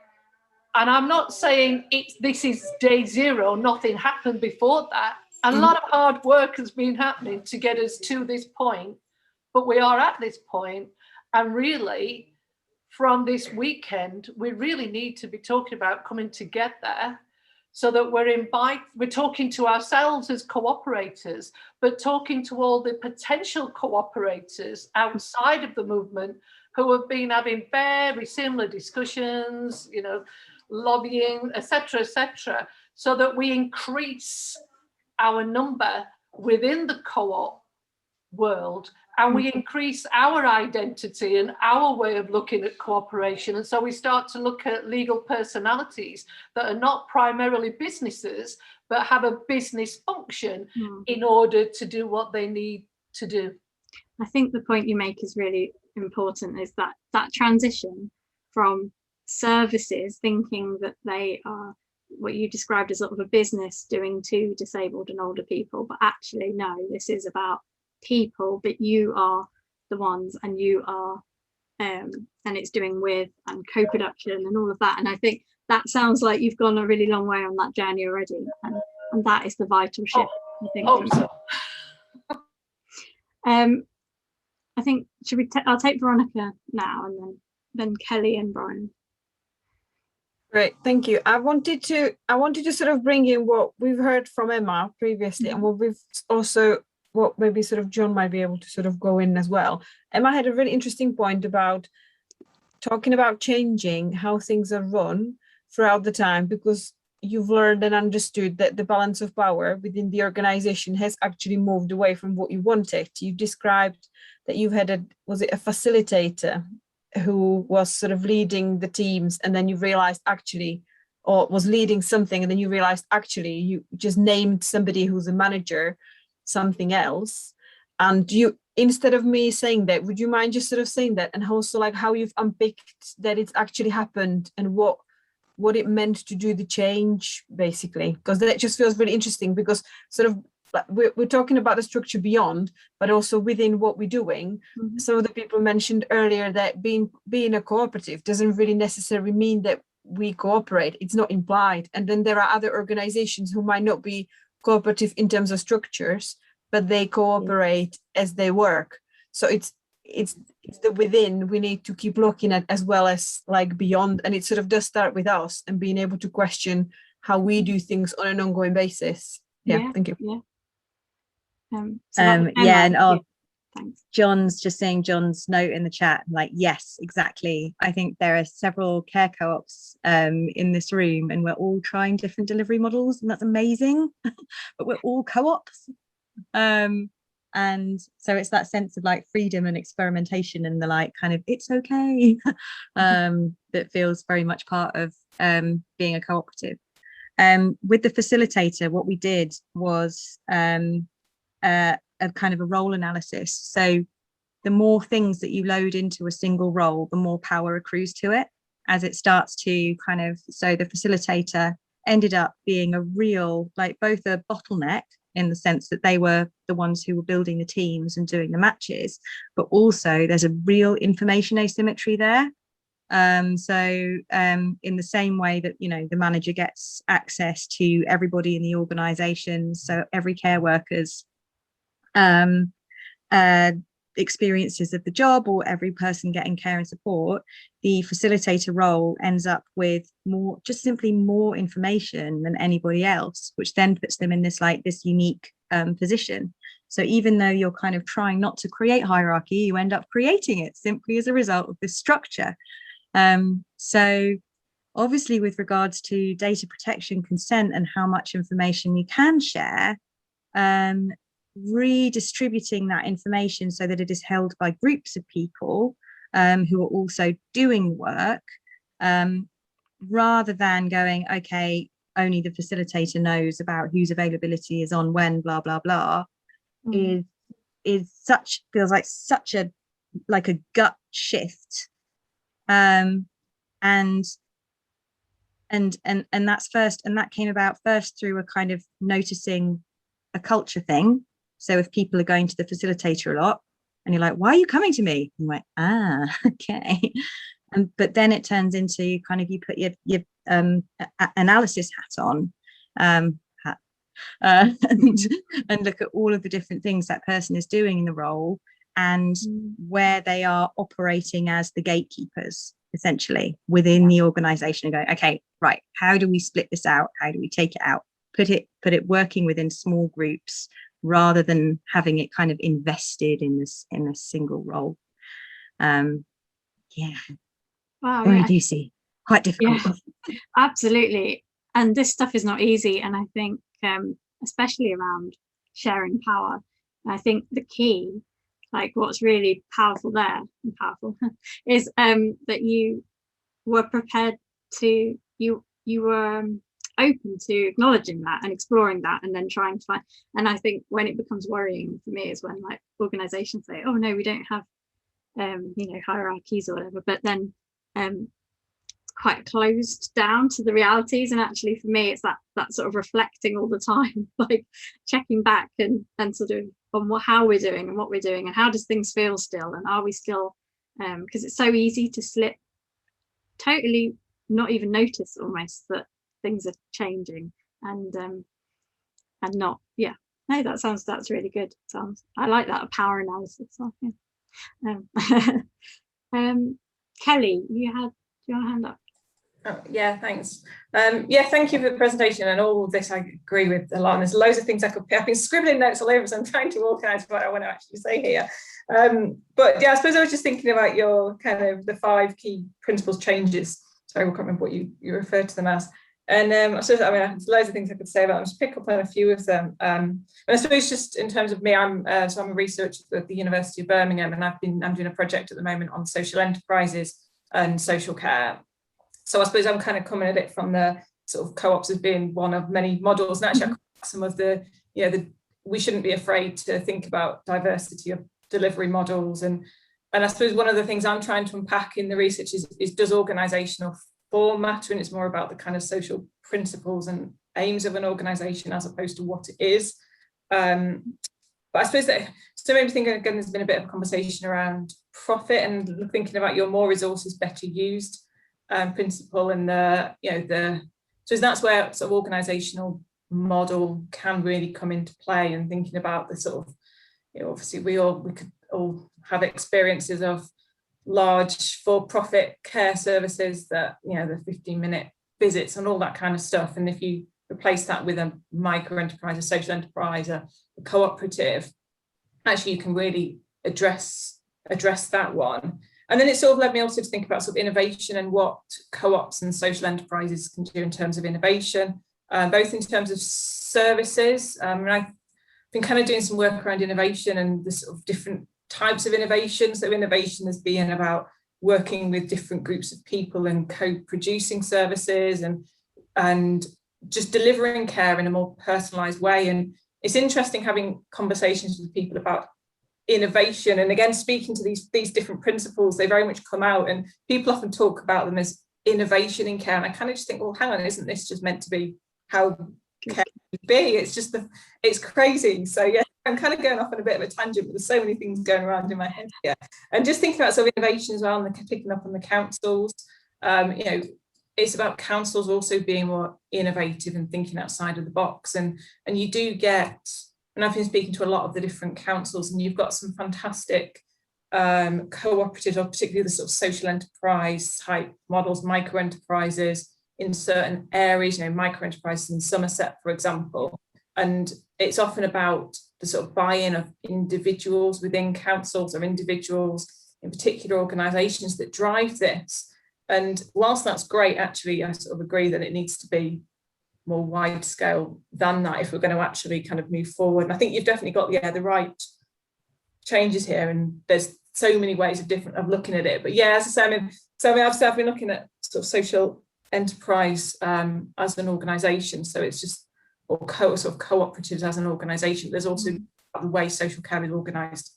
and I'm not saying this is day zero, nothing happened before that. A lot of hard work has been happening to get us to this point, but we are at this point, and really, from this weekend, we really need to be talking about coming together so that we're talking to ourselves as cooperators, but talking to all the potential cooperators outside of the movement who have been having very similar discussions, lobbying, etc., so that we increase our number within the co-op world, and we increase our identity and our way of looking at cooperation. And so we start to look at legal personalities that are not primarily businesses, but have a business function in order to do what they need to do. I think the point you make is really important, is that transition from services, thinking that they are what you described as sort of a business doing to disabled and older people, but actually no, this is about people, but you are the ones, and you are and it's doing with and co-production and all of that. And I think that sounds like you've gone a really long way on that journey already, and that is the vital shift. I think I'll take Veronica now, and then Kelly and Brian. Great, thank you. I wanted to sort of bring in what we've heard from Emma previously, and what maybe sort of John might be able to sort of go in as well. Emma had a really interesting point about talking about changing how things are run throughout the time, because you've learned and understood that the balance of power within the organization has actually moved away from what you wanted. You described that you had a facilitator who was sort of leading the teams, and then you realized actually, or was leading something, and then you realized actually you just named somebody who's a manager something else. And you, instead of me saying that, would you mind just sort of saying that, and also like how you've unpicked that it's actually happened and what it meant to do the change, basically, because that just feels really interesting, because sort of we're talking about the structure beyond, but also within what we're doing. Some of the people mentioned earlier that being a cooperative doesn't really necessarily mean that we cooperate. It's not implied. And then there are other organizations who might not be cooperative in terms of structures, but they cooperate as they work. So it's the within we need to keep looking at, as well as like beyond. And it sort of does start with us and being able to question how we do things on an ongoing basis. Thank you. Thanks. John's just saying John's note in the chat, like, yes, exactly. I think there are several care co-ops in this room, and we're all trying different delivery models, and that's amazing. But we're all co-ops, and so it's that sense of like freedom and experimentation, and the like kind of it's okay that feels very much part of being a cooperative. With the facilitator, what we did was a kind of a role analysis. So the more things that you load into a single role, the more power accrues to it as it starts to kind of, so the facilitator ended up being a real, like both a bottleneck in the sense that they were the ones who were building the teams and doing the matches, but also there's a real information asymmetry there. So in the same way that, the manager gets access to everybody in the organization, so every care worker's experiences of the job, or every person getting care and support, the facilitator role ends up with just simply more information than anybody else, which then puts them in this unique position. So even though you're kind of trying not to create hierarchy, you end up creating it simply as a result of this structure. So obviously, with regards to data protection, consent, and how much information you can share, redistributing that information so that it is held by groups of people who are also doing work, rather than going, okay, only the facilitator knows about whose availability is on when, blah, blah, blah, feels like such a gut shift. And that came about first through a kind of noticing a culture thing. So if people are going to the facilitator a lot and you're like, why are you coming to me? And you're like, okay. But then it turns into kind of, you put your analysis hat on, and look at all of the different things that person is doing in the role, and where they are operating as the gatekeepers, essentially, within the organization, and going, okay, right, how do we split this out? How do we take it out? Put it working within small groups, rather than having it kind of invested in a single role. Wow, very juicy, quite difficult. Yeah, absolutely. And this stuff is not easy, and I think especially around sharing power, I think the key, like what's really powerful is that you were prepared to, you were open to acknowledging that and exploring that, and then trying to find. And I think when it becomes worrying for me is when like organizations say, oh no, we don't have hierarchies or whatever, but then quite closed down to the realities. And actually for me it's that sort of reflecting all the time, like checking back and sort of on how we're doing and what we're doing, and how does things feel still, and are we still, because it's so easy to slip, totally not even notice almost that things are changing, and not, yeah, no, that's really good. I like that, power analysis. Kelly, you had your hand up. Oh, yeah, thanks. Thank you for the presentation, and all of this I agree with a lot, and there's loads of things I've been scribbling notes all over, so I'm trying to organise what I want to actually say here. But yeah, I suppose I was just thinking about your kind of the 5 key principles changes. Sorry, I can't remember what you referred to them as. And there's loads of things I could say about them. Just pick up on a few of them. And I suppose just in terms of me, I'm a researcher at the University of Birmingham, and I'm doing a project at the moment on social enterprises and social care. So I suppose I'm kind of coming at it from the sort of co-ops as being one of many models, and actually some of we shouldn't be afraid to think about diversity of delivery models. And I suppose one of the things I'm trying to unpack in the research is does organisational form matter, and it's more about the kind of social principles and aims of an organisation as opposed to what it is. But I suppose that, so maybe thinking again, there's been a bit of a conversation around profit and thinking about your more resources better used principle, and so that's where sort of organisational model can really come into play, and thinking about the sort of, obviously we could all have experiences of large for-profit care services that, the 15-minute visits and all that kind of stuff, and if you replace that with a micro enterprise, a social enterprise, a cooperative, actually you can really address that one. And then it sort of led me also to think about sort of innovation and what co-ops and social enterprises can do in terms of innovation, both in terms of services. And I've been kind of doing some work around innovation and the sort of different types of innovation. So innovation has been about working with different groups of people and co-producing services and just delivering care in a more personalised way. And it's interesting having conversations with people about innovation, and again speaking to these different principles. They very much come out, and people often talk about them as innovation in care, and I kind of just think, well, hang on, isn't this just meant to be how care should be? It's crazy. So yeah, I'm kind of going off on a bit of a tangent, but there's so many things going around in my head here. And just thinking about sort of innovation as well, and picking up on the councils, it's about councils also being more innovative and thinking outside of the box, and you do get, and I've been speaking to a lot of the different councils, and you've got some fantastic cooperatives, or particularly the sort of social enterprise type models, micro enterprises in certain areas, you know, micro enterprises in Somerset, for example. And it's often about the sort of buy-in of individuals within councils, or individuals in particular organisations that drive this. And whilst that's great, actually, I sort of agree that it needs to be more wide scale than that if we're going to actually kind of move forward. And I think you've definitely got the right changes here, and there's so many ways of looking at it. But yeah, as I say, I've been looking at sort of social enterprise as an organisation. So it's just, or sort of cooperatives as an organisation. There's also the way social care is organised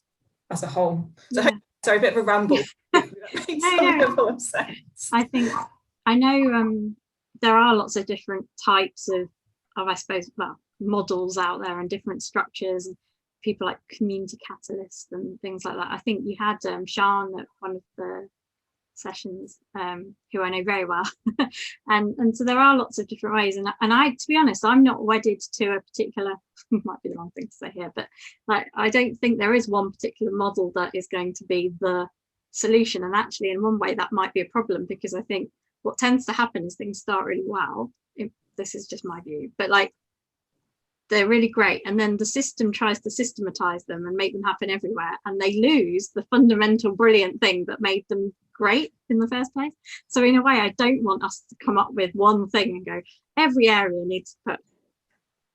as a whole. So sorry, a bit of a ramble. That makes some level of sense. I know there are lots of different types of I suppose, well, models out there and different structures, and people like community catalysts and things like that. I think you had Sian at one of the sessions, who I know very well, and so there are lots of different ways, and I, to be honest, I'm not wedded to a particular might be the wrong thing to say here, but like, I don't think there is one particular model that is going to be the solution. And actually, in one way, that might be a problem, because I think what tends to happen is things start really well. This is just my view, but like, they're really great, and then the system tries to systematize them and make them happen everywhere, and they lose the fundamental brilliant thing that made them great in the first place. So in a way, I don't want us to come up with one thing and go, every area needs to put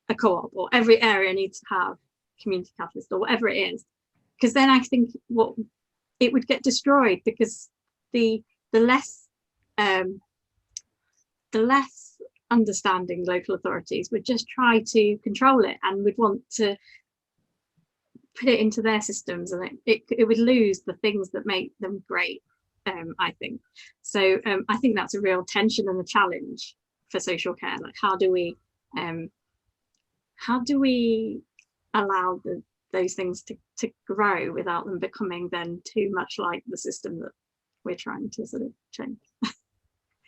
a co-op, or every area needs to have community catalyst, or whatever it is, because then I think what it would get destroyed, because the less understanding local authorities would just try to control it and would want to put it into their systems, and it would lose the things that make them great, I think. So I think that's a real tension and a challenge for social care. Like, how do we allow those things to grow without them becoming then too much like the system that we're trying to sort of change?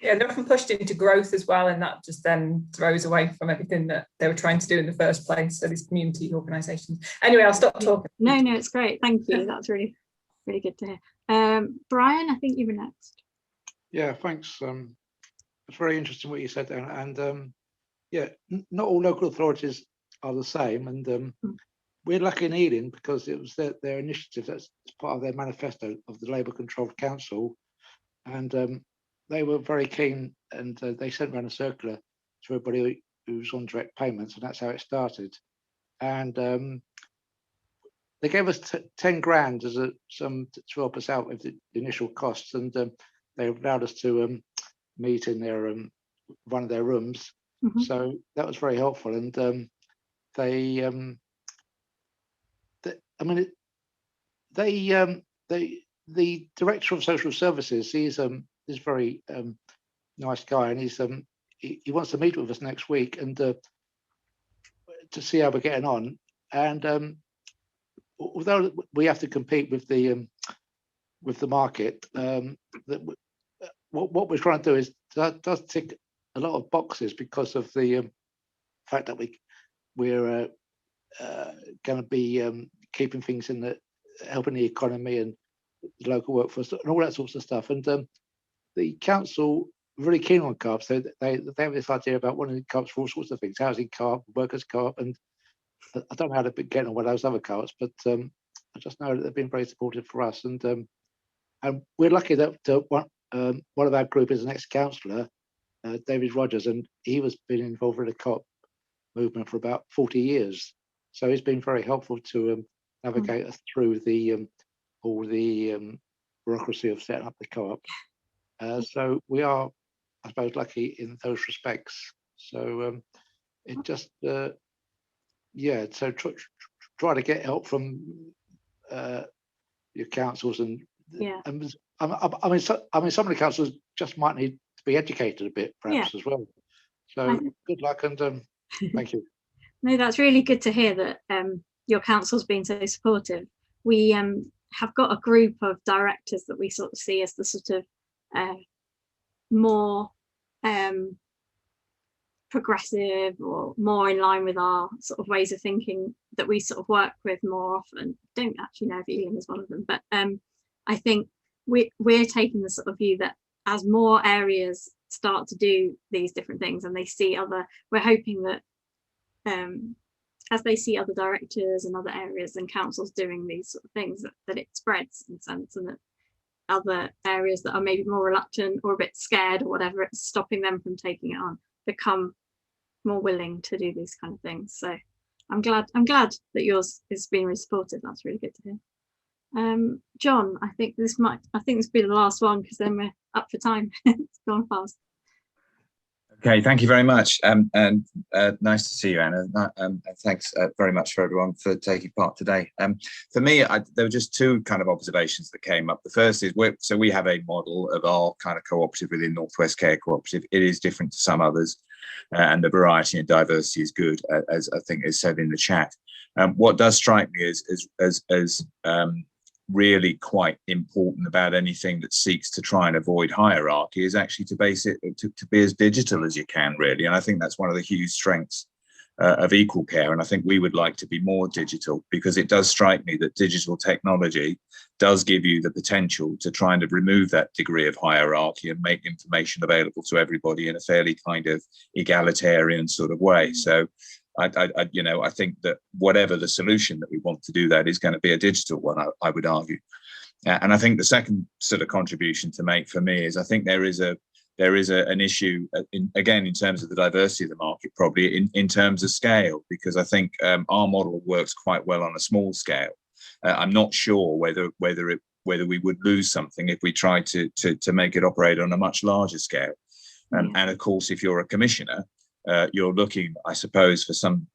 Yeah, they're often pushed into growth as well, and that just then throws away from everything that they were trying to do in the first place. So these community organisations. Anyway, I'll stop talking. No, it's great. Thank you. That's really, really good to hear. Brian, I think you were next. Yeah, thanks. It's very interesting what you said there, and yeah, not all local authorities are the same, and we're lucky in Ealing because it was their initiative that's part of their manifesto of the Labour controlled council, and they were very keen, and they sent around a circular to everybody who's on direct payments, and that's how it started. And they gave us 10 grand as to help us out with the initial costs, and they allowed us to meet in their one of their rooms. Mm-hmm. So that was very helpful, and the director of social services, he's very nice guy, and he wants to meet with us next week and to see how we're getting on. And although we have to compete with the market, what we're trying to do is does tick a lot of boxes because of the fact that we're going to be keeping things in helping the economy and the local workforce and all that sorts of stuff. And the council are really keen on co-ops. So they have this idea about wanting co-ops for all sorts of things: housing co-op, workers co-op, and I don't know how to get on with those other co-ops, but I just know that they've been very supportive for us. And we're lucky that one of our group is an ex-councillor, David Rogers, and he was been involved with the co-op movement for about 40 years. So he's been very helpful to navigate us through all the bureaucracy of setting up the co-op. So we are, I suppose, lucky in those respects. So it just, yeah. So try to get help from your councils, and yeah. I mean, some of the councils just might need to be educated a bit, perhaps, as well. So good luck, and thank you. No, that's really good to hear that your council's been so supportive. We have got a group of directors that we sort of see as the sort of more progressive or more in line with our sort of ways of thinking that we sort of work with more often. Don't actually know if Ealing is one of them, but I think we're taking the sort of view that as more areas start to do these different things and they see other, we're hoping that as they see other directors and other areas and councils doing these sort of things, that it spreads in a sense, and that other areas that are maybe more reluctant or a bit scared or whatever, it's stopping them from taking it on, become more willing to do these kind of things. So I'm glad that yours is being really supported. That's really good to hear. John, I think this will be the last one, because then we're up for time. It's gone fast. Okay, thank you very much, and nice to see you, Anna. And thanks very much for everyone for taking part today. For me, there were just two kind of observations that came up. The first is, so we have a model of our kind of cooperative within North West Care Cooperative. It is different to some others, and the variety and diversity is good, as I think is said in the chat. What does strike me as really quite important about anything that seeks to try and avoid hierarchy is actually to base it to be as digital as you can, really. And I think that's one of the huge strengths of Equal Care. And I think we would like to be more digital, because it does strike me that digital technology does give you the potential to try and remove that degree of hierarchy and make information available to everybody in a fairly kind of egalitarian sort of way. So I think that whatever the solution that we want to do that is going to be a digital one, I would argue. And I think the second sort of contribution to make for me is, I think there is an issue in terms of the diversity of the market, probably in terms of scale, because I think our model works quite well on a small scale. I'm not sure whether we would lose something if we tried to make it operate on a much larger scale. And of course, if you're a commissioner, you're looking, I suppose, for some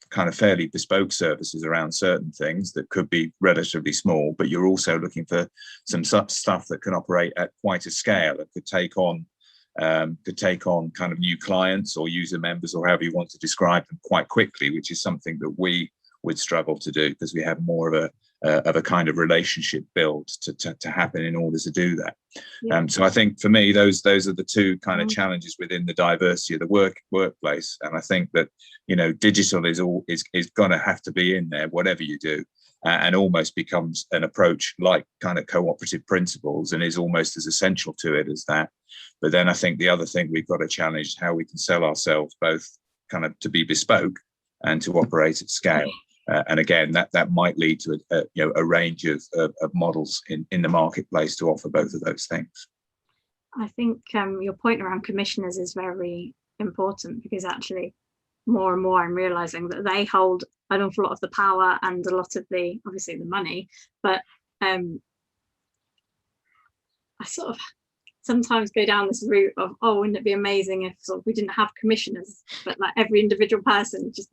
kind of fairly bespoke services around certain things that could be relatively small, but you're also looking for some stuff that can operate at quite a scale and could take on kind of new clients or user members, or however you want to describe them, quite quickly, which is something that we would struggle to do, because we have more of a kind of relationship build to happen in order to do that. Yeah. So I think for me, those are the two kind of challenges within the diversity of the workplace. And I think that, digital is going to have to be in there, whatever you do, and almost becomes an approach like kind of cooperative principles, and is almost as essential to it as that. But then I think the other thing we've got to challenge is how we can sell ourselves both kind of to be bespoke and to operate at scale. And again, that might lead to a range of models in the marketplace to offer both of those things. I think your point around commissioners is very important, because actually more and more I'm realizing that they hold an awful lot of the power and a lot of the, obviously, the money. But I sort of sometimes go down this route of, oh, wouldn't it be amazing if we didn't have commissioners, but like every individual person, just,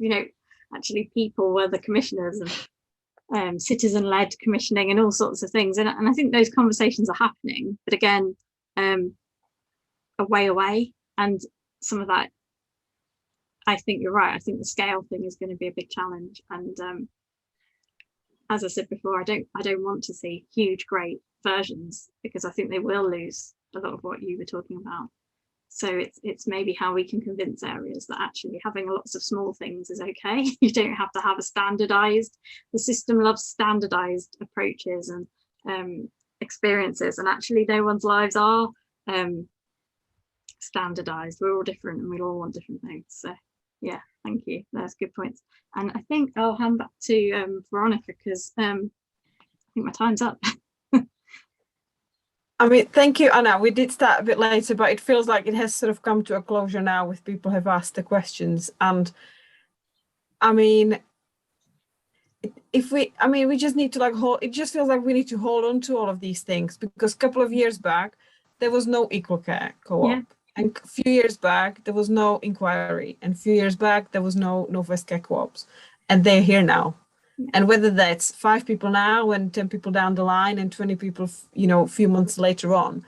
actually people were the commissioners, and citizen-led commissioning and all sorts of things. And I think those conversations are happening, but again, a way away. And some of that, I think you're right. I think the scale thing is going to be a big challenge. And as I said before, I don't want to see huge, great versions, because I think they will lose a lot of what you were talking about. So it's maybe how we can convince areas that actually having lots of small things is okay. You don't have to have the system loves standardized approaches and experiences, and actually no one's lives are standardized. We're all different and we all want different things. So yeah, thank you. That's good points. And I think I'll hand back to Veronica, because I think my time's up. I mean, thank you, Anna. We did start a bit later, but it feels like it has sort of come to a closure now, with people have asked the questions. And I mean, we just need to it just feels like we need to hold on to all of these things, because a couple of years back, there was no Equal Care Co-op. Yeah. And a few years back, there was no Inquiry. And a few years back, there was no North West Care Co-ops. And they're here now. And whether that's 5 people now and 10 people down the line and 20 people, a few months later on,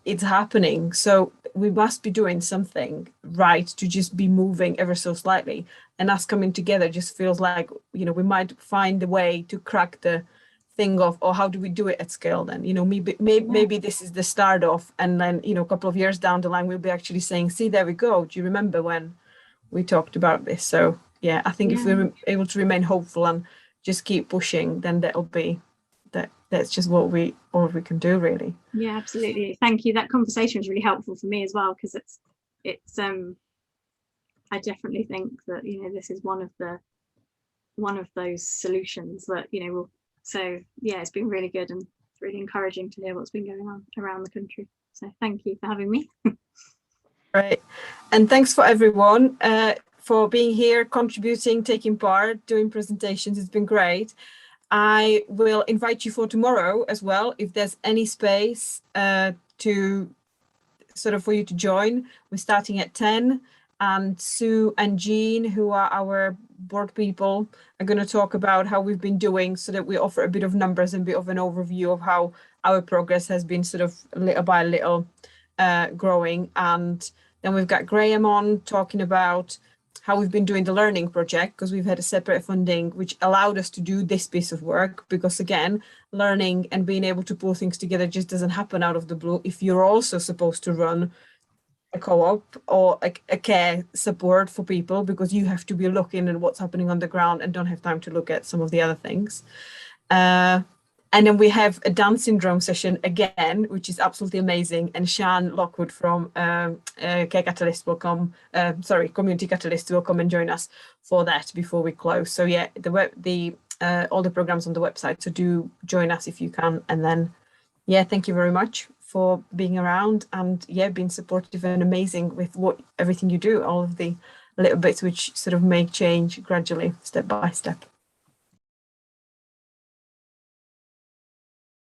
it's happening. So we must be doing something right to just be moving ever so slightly. And us coming together just feels like, we might find a way to crack the thing of, oh, how do we do it at scale then? Maybe this is the start of, and then, a couple of years down the line, we'll be actually saying, see, there we go. Do you remember when we talked about this? So yeah, I think if we're able to remain hopeful and just keep pushing, then that's just all we can do, really. Yeah, absolutely. Thank you. That conversation was really helpful for me as well, because it's I definitely think that, you know, this is one of those solutions that, you know, so yeah, it's been really good and really encouraging to hear what's been going on around the country. So thank you for having me. Right, and thanks for everyone for being here, contributing, taking part, doing presentations. It's been great. I will invite you for tomorrow as well, if there's any space to sort of for you to join. We're starting at 10, and Sue and Jean, who are our board people, are going to talk about how we've been doing, so that we offer a bit of numbers and a bit of an overview of how our progress has been sort of little by little growing. And then we've got Graham on talking about how we've been doing the learning project, because we've had a separate funding which allowed us to do this piece of work, because again, learning and being able to pull things together just doesn't happen out of the blue if you're also supposed to run a co-op or a care support for people, because you have to be looking at what's happening on the ground and don't have time to look at some of the other things. And then we have a Down syndrome session again, which is absolutely amazing. And Sian Lockwood from Care Catalyst will come, Community Catalyst will come and join us for that before we close. So yeah, all the programs on the website, so do join us if you can. And then, yeah, thank you very much for being around and being supportive and amazing with everything you do, all of the little bits which sort of make change gradually, step by step.